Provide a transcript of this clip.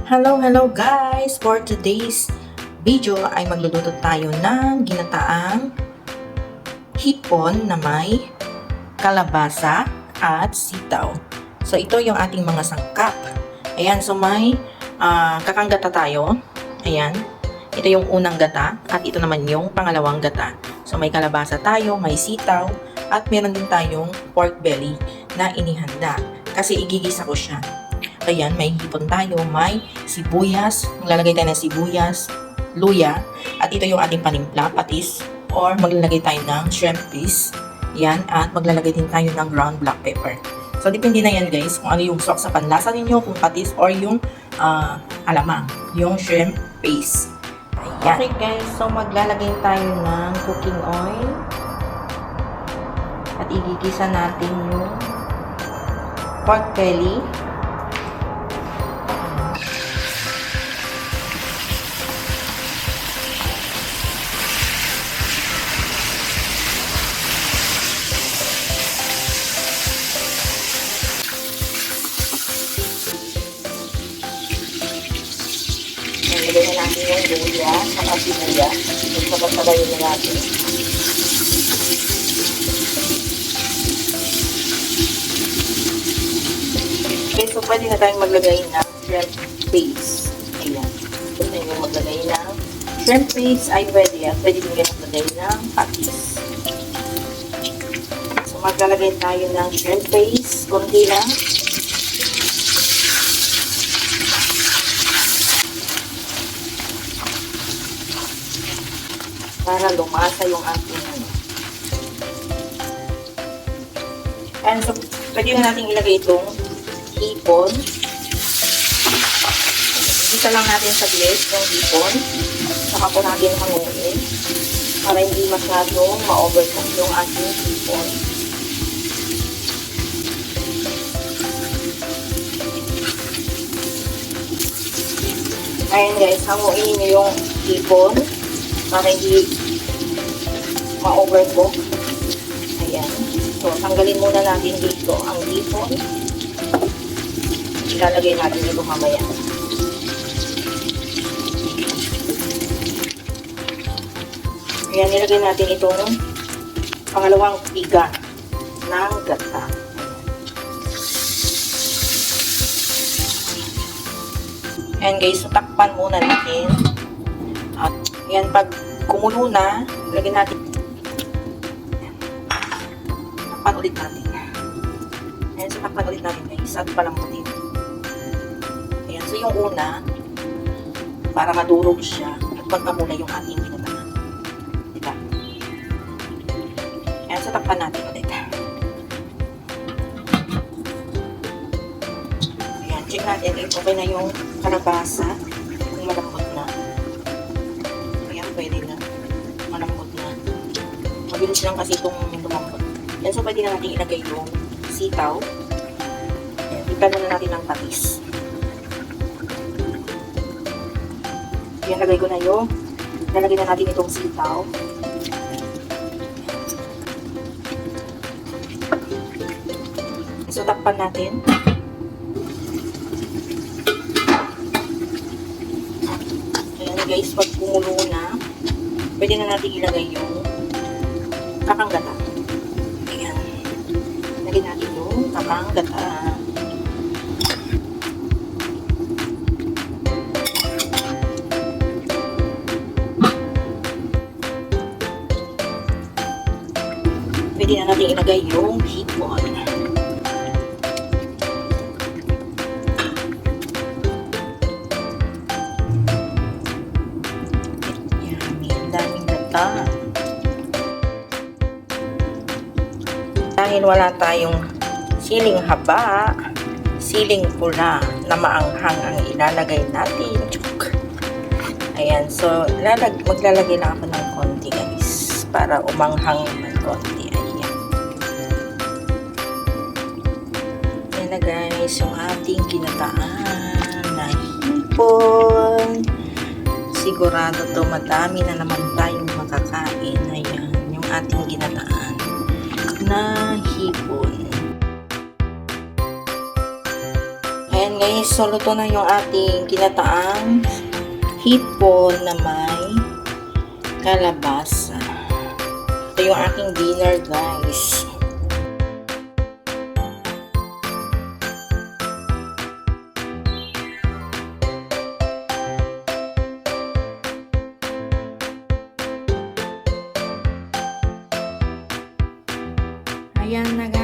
Hello guys! For today's video ay magluluto tayo ng ginataang hipon na may kalabasa at sitaw. So ito yung ating mga sangkap. Ayan, so may kakang gata tayo. Ayan, ito yung unang gata at ito naman yung pangalawang gata. So may kalabasa tayo, may sitaw at meron din tayong pork belly na inihanda kasi igigisa ko siya. Ayan, may hipon tayo, may sibuyas, maglalagay tayo ng sibuyas, luya, at ito yung ating panimpla, patis, or maglalagay tayo ng shrimp paste, yan, at maglalagay din tayo ng ground black pepper. So, depende na yan guys, kung ano yung sok sa panlasa ninyo, kung patis, or yung alamang, yung shrimp paste. Ayan. Okay guys, so maglalagay tayo ng cooking oil, at igigisa natin yung pork belly, ilagay na natin yung luya at sibuyas. Sabay-sabayin na natin. Okay, so pwede na tayong maglagay ng shrimp paste. Ayan. Pwede nyo maglagay ng shrimp paste ay pwede yan. Pwede din kayo maglagay ng patis. So maglalagay tayo ng shrimp paste. Kunti lang. Para lumasa yung ating and so, pwede na natin ilagay itong hipon. Isa lang natin sa saglit yung hipon. Saka po natin hanguin para hindi masyadong ma-overcook yung ating hipon. Ayan guys, hanguin nyo yung hipon para hindi ma-overcook. Ayan. So, tanggalin muna natin dito ang hipon. Ilalagay natin ito mamaya. Ayan, nilagay natin itong pangalawang iga ng gata. Ayan guys, so takpan muna natin. At yan, pag kumulo na, lagyan natin. Takpan ulit natin. Ayan, so takpan ulit natin guys. At palambutin. Ayan, so yung una, para madurog siya, at pagkamula yung ating ginataang. Diba? Ayan, so takpan natin ulit. Ayan, check natin if okay na yung kalabasa. Kung malambot na. Pwede na. Malambot na. Mabilis lang kasi itong lumambot. Yan, so pwede na natin ilagay yung sitaw. Ipan na natin ng patis. Yan, lagay ko na yung lalagay na natin itong sitaw. So, takpan natin. Ayan guys, pag kumulo na, pwede na natin ilagay yung kakang gata. Ayan. Lagyan natin yung kakang gata. Pwede na natin ilagay yung hipon. Dahil wala tayong siling haba, siling pula na maanghang ang ilalagay natin. Ayan, so maglalagay lang ako ng konti guys para umanghang ng konti. Ayan. Ayan na guys, yung ating ginataan na hipon. Sigurado to madami na naman tayong makakain. Ayan, yung ating ginataan na hipon. Ayan guys, so luto na yung ating ginataang hipon na may kalabasa. Ito yung aking dinner guys. Ayan na guys.